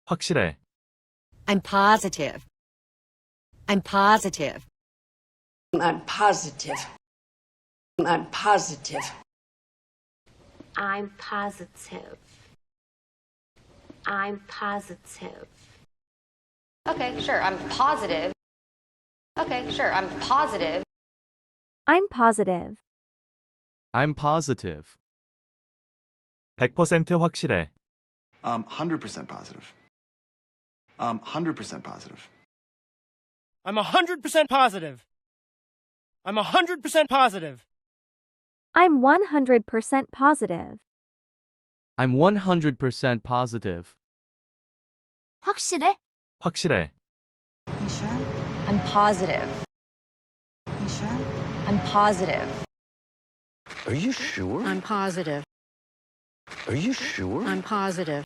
확실해. I'm positive. I'm positive. I'm positive. I'm positive. I'm positive. I'm positive. Okay, sure, I'm positive. Okay, sure, I'm positive. I'm positive. I'm positive. 100% 확실해. 100% positive. 100% positive. I'm 100% positive. I'm 100% positive. I'm 100% positive. I'm 100% positive. 확실해? 확실해. You sure? I'm positive. You sure? I'm positive. Are you sure? I'm positive. Are you sure? I'm positive.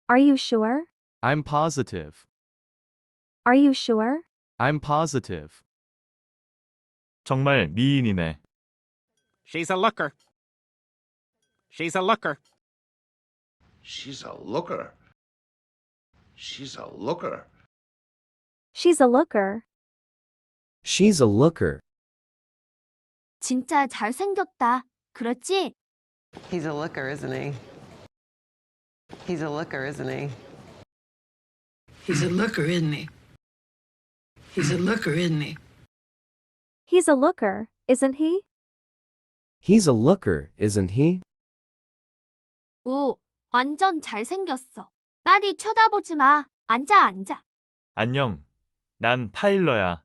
Are you sure? I'm positive. Are you sure? I'm positive. 정말 미인이네. She's a looker. She's a looker. She's a looker. She's a looker. She's a looker. She's a looker. 진짜 잘생겼다. 그렇지? He's a looker, isn't he? He's a looker, isn't he? He's a looker, isn't he? He's a looker, isn't he? He's a looker, isn't he? He's a looker, isn't he? 오, 완전 잘생겼어. 딸이 쳐다보지 마. 앉아. 안녕. 난 타일러야.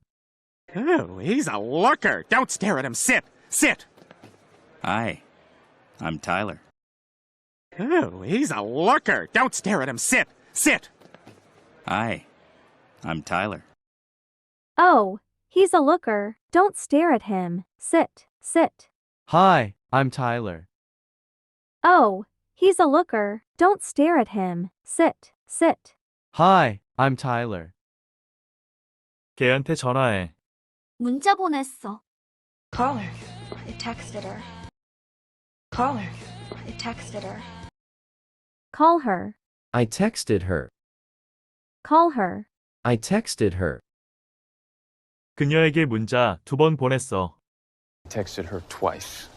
Oh, he's a looker. Don't stare at him. Sit. Sit. Hi, I'm Tyler. Oh, he's a looker. Don't stare at him. Sit. Sit. Hi, I'm Tyler. Oh, he's a looker. Don't stare at him. Sit. Hi, I'm Tyler. Oh, he's a looker. Don't stare at him. Sit. Hi, I'm Tyler. 걔한테 전화해. 문자 보냈어. Call her. I texted her. Call her. I texted her. Call her. I texted her. Call her. I texted her. 그녀에게 문자 2번 보냈어. Texted her twice.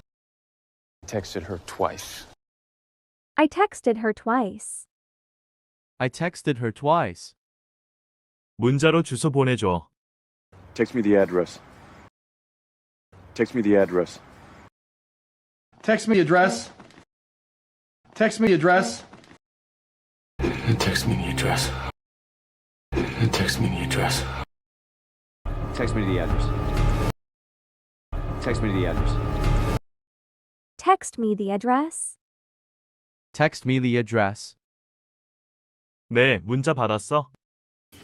Texted her twice. I texted her twice. I texted her twice. 문자로 주소 보내줘. Text me the address. Text me the address. Text me address. Text me address. Text me the address. Text me the address. Text me the address. Text me the address. Text me the address. Text me the address. 네, 문자 받았어.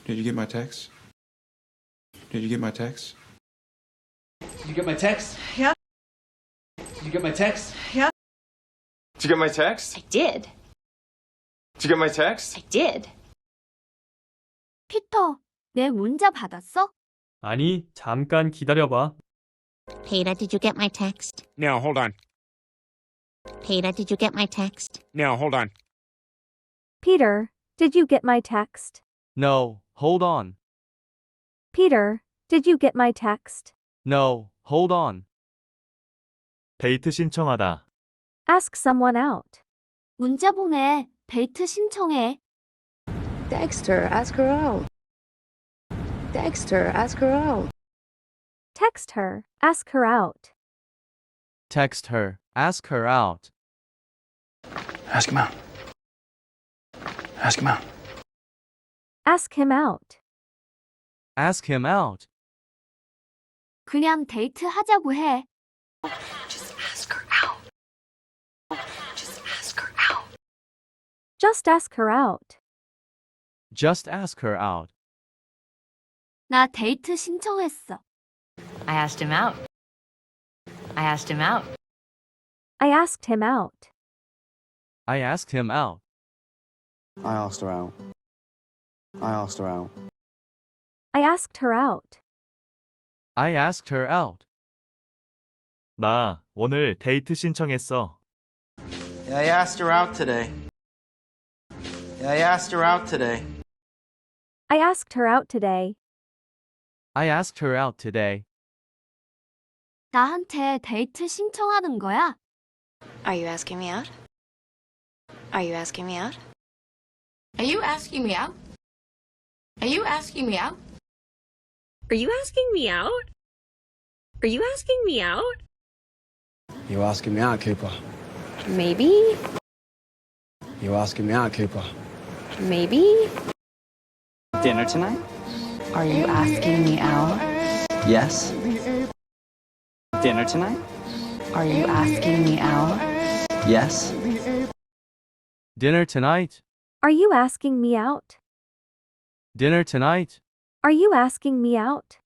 Did you get my text? Did you get my text? Did you get my text? Yeah. Did you get my text? Yeah. Did you get my text? I did. Did you get my text? I did. 피터, 내 문자 받았어? 아니, 잠깐 기다려봐. Peter, did you get my text? Now, hold on. Peter, did you get my text? Now, hold on. Peter, did you get my text? No, hold on. Peter, did you get my text? No, hold on. 데이트 신청하다. Ask someone out. 문자 보내. 데이트 신청해. Text her, ask her out. Text her, ask her out. Text her. Ask her out. Text her. Ask her out. Ask him out. Ask him out. Ask him out. Ask him out. 그냥 데이트 하자고 해. Just ask her out. Just ask her out. Just ask her out. Just ask her out. 나 데이트 신청했어. I asked him out. I asked him out. I asked him out. I asked him out. I asked her out. I asked her out. I asked her out. I asked her out. 나 오늘 데이트 신청했어. I asked her out today. I asked her out today. I asked her out today. I asked her out today. 나한테 데이트 신청하는 거야? Are you asking me out? Are you asking me out? Are you asking me out? Are you asking me out? Are you asking me out? Are you asking me out? You asking me out, Cooper? Maybe. You asking me out, Cooper? Maybe. Dinner tonight? Are you asking me out? Yes. Dinner tonight? Are you asking me out? Yes. Dinner tonight? Are you asking me out? Dinner tonight? Are you asking me out?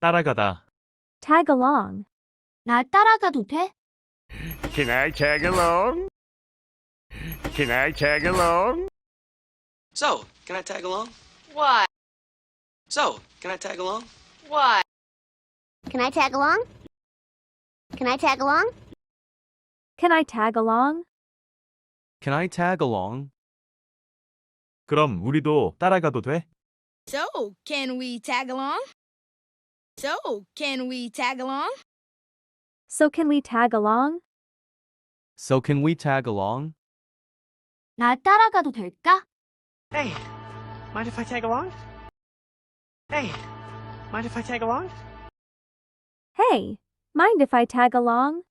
따라가다. Tag along. 나 따라가도 돼? Can I tag along? Can I tag along? So, can I tag along? What? So, can I tag along? What? Can I tag along? Can I tag along? Can I tag along? Can I tag along? 그럼 우리도 따라가도 돼? So, can we tag along? So, can we tag along? So can we tag along? So can we tag along? 나 따라가도 될까? Hey, mind if I tag along? Hey, mind if I tag along? Hey, mind if I tag along?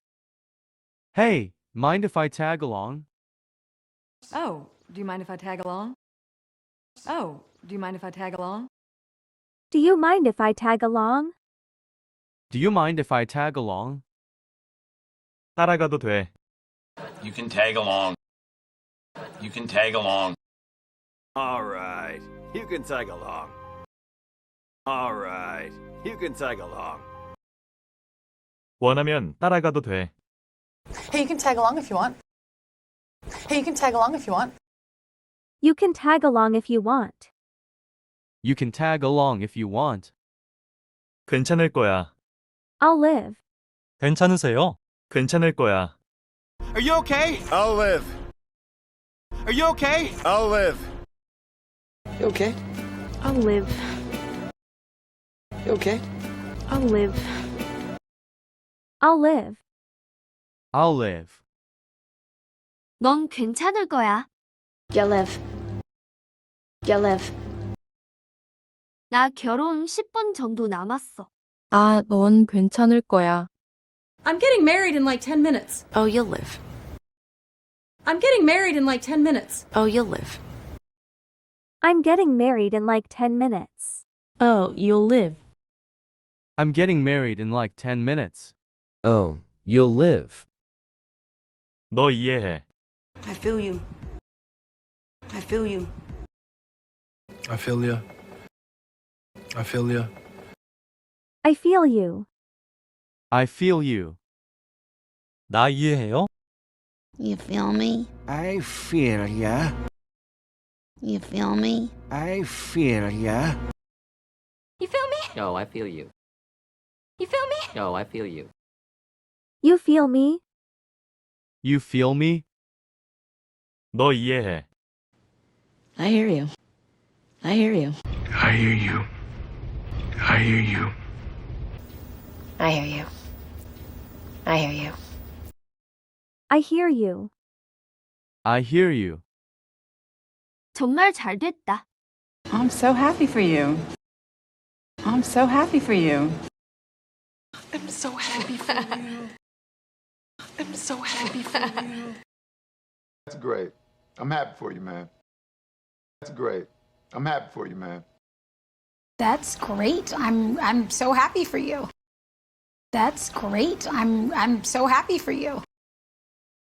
Hey, mind if I tag along? Oh, do you mind if I tag along? Oh, do you mind if I tag along? Do you mind if I tag along? Do you mind if I tag along? 따라가도 돼. You can tag along. You can tag along. All right. You can tag along. All right. You can tag along. 원하면 따라가도 돼. Hey, you can tag along if you want. Hey, you can tag along if you want. You can tag along if you want. You can tag along if you want. 괜찮을 거야. I'll live. 괜찮으세요? 괜찮을 거야. Are you okay? I'll live. Are you okay? I'll live. You okay? I'll live. You okay? I'll live. I'll live. I'll live. 넌 괜찮을 거야. You'll live. You'll live. 나 결혼 10분 정도 남았어. 아, 넌 괜찮을 거야. I'm getting married in like 10 minutes. Oh, you'll live. I'm getting married in like 10 minutes. Oh, you'll live. I'm getting married in like 10 minutes. Oh, you'll live. I'm getting married in like 10 minutes. Oh, you'll live. 너 이해해. I feel you. I feel you. I feel ya. I feel ya. I feel you. I feel you. 나 이해해요? You feel me? I feel ya. You feel me? I feel ya. You feel me? Oh, I feel you. You feel me? Oh, I feel you. You feel me? You feel me? 너 이해해. I hear you. I hear you. I hear you. I hear you. I hear you. I hear you. I hear you. I hear you. 정말 잘 됐다. I'm so happy for you. I'm so happy for you. I'm so happy for you. I'm so happy for you. That's great. I'm happy for you, man. That's great. I'm happy for you, man. That's great. I'm so happy for you. That's great. I'm so happy for you.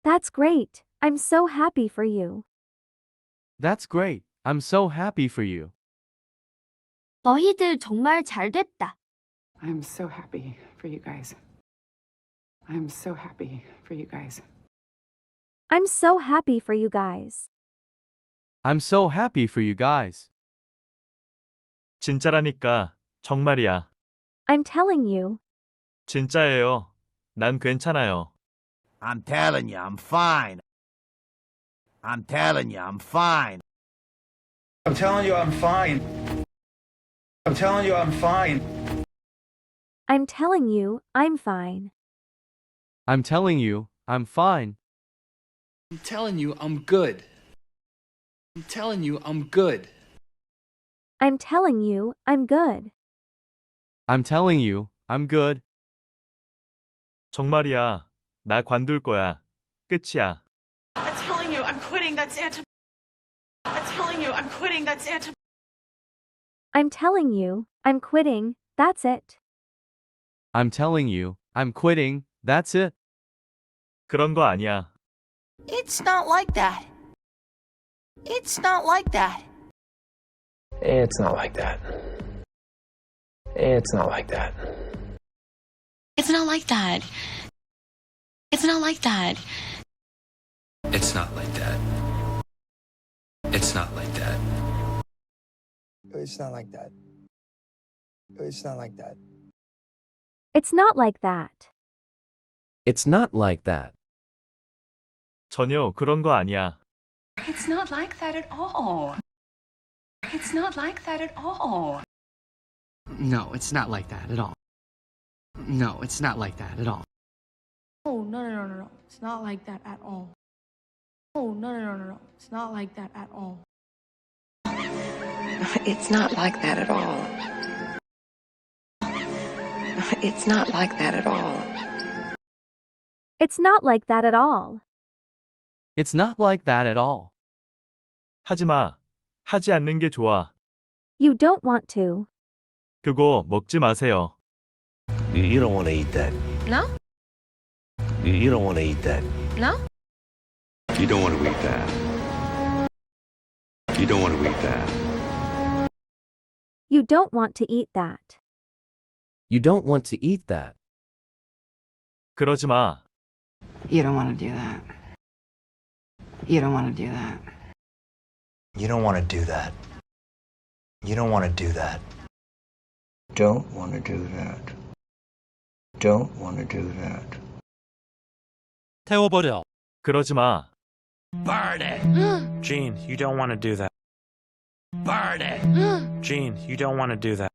That's great. I'm so happy for you. That's great. I'm so happy for you. 너희들 정말 잘 됐다. I'm so happy for you guys. I'm so happy for you guys. I'm so happy for you guys. I'm so happy for you guys. 진짜라니까. 정말이야. I'm telling you. 진짜예요. 난 괜찮아요. I'm telling you, I'm fine. I'm telling you, I'm fine. I'm telling you I'm fine. I'm telling you I'm fine. I'm telling you, I'm fine. I'm telling you, I'm fine. I'm telling you I'm good. I'm telling you I'm good. I'm telling you, I'm good. I'm telling you, I'm good. 정말이야. 나 관둘 거야. 끝이야. I'm telling you, I'm quitting. That's it. I'm telling you, I'm quitting. That's it. I'm telling you, I'm quitting, that's it. I'm telling you, I'm quitting. That's it. 그런 거 아니야. It's not like that. It's not like that. It's not like that. It's not like that. It's not like that. It's not like that. It's not like that. It's not like that. It's not like that. It's not like that. It's not like that. It's not like that. 전혀 그런 거 아니야. It's not like that at all. It's not like that at all. No, it's not like that at all. No, it's not like that at all. Oh, no. It's not like that at all. Oh, no. It's not like that at all. It's not like that at all. It's not like that at all. It's not like that at all. It's not like that at all. 하지 마. 하지 않는 게 좋아. You don't want to. 그거 먹지 마세요. You don't want to eat that. No? You don't want to eat that. No? You don't want to eat that. You don't want to eat that. You don't want to eat that. You don't want to eat that. 그러지 마. You don't want to do that. You don't want to do that. You don't want to do that. You don't want to do that. Don't want to do that. Don't want to do that. 태워버려. 그러지 마. Burn it. Gene, you don't want to do that. Burn it. Gene, you don't want to do that.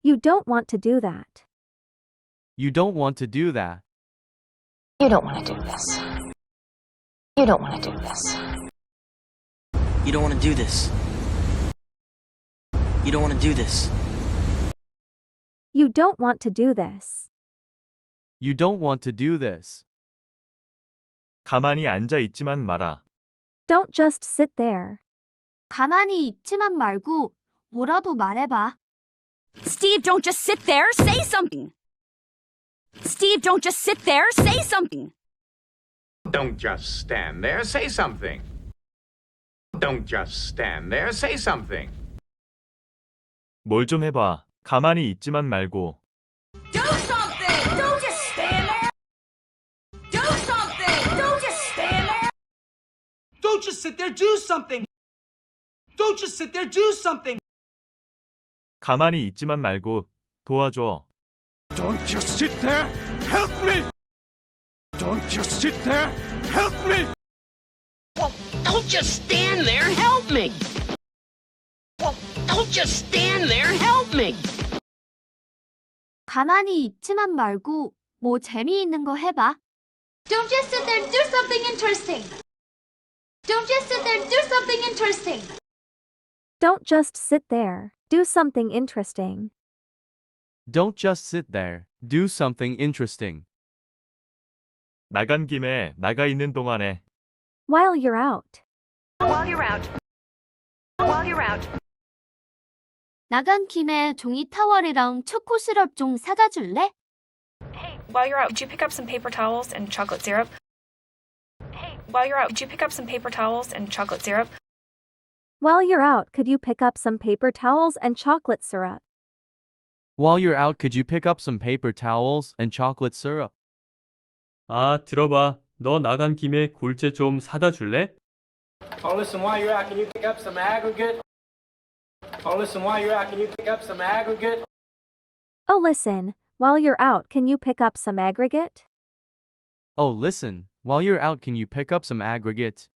You don't want to do that. You don't want to do that. You don't want to do this. You don't want to do this. You don't want to do this. You don't want to do this. You don't want to do this. You don't want to do this. 가만히 앉아 있지만 마라. Don't just sit there. 가만히 있지만 말고 뭐라도 말해봐. Steve, don't just sit there. Say something. Steve, don't just sit there. Say something. Don't just stand there, say something. Don't just stand there, say something. 뭘 좀 해봐. 가만히 있지만 말고. Do something. Don't just stand there. Do something. Don't just stand there. Don't just sit there, do something! Don't just sit there, do something! 가만히 있지만 말고 도와줘. Don't just sit there, help me! Don't just sit there, help me! Well, don't just stand there. Help me. Well, don't just stand there. Help me. 가만히 있지만 말고 뭐 재미있는 거 해봐. Don't just sit there. Do something interesting. Don't just sit there. Do something interesting. Don't just sit there. Do something interesting. Don't just sit there. Do something interesting. 나간 김에 나가 있는 동안에. While you're out. While you're out. While you're out. 나간 김에 종이 타월이랑 초코 시럽 좀 사다 줄래? Hey, while you're out, could you pick up some paper towels and chocolate syrup? Hey, while you're out, could you pick up some paper towels and chocolate syrup? While you're out, could you pick up some paper towels and chocolate syrup? While you're out, could you pick up some paper towels and chocolate syrup? 아, 들어봐. 너 나간 김에 골재 좀 사다 줄래? Oh, listen, while you're out, can you pick up some aggregate? Oh, listen, while you're out, can you pick up some aggregate? Oh, listen. While you're out, can you pick up some aggregate? Oh, listen. While you're out, can you pick up some aggregate?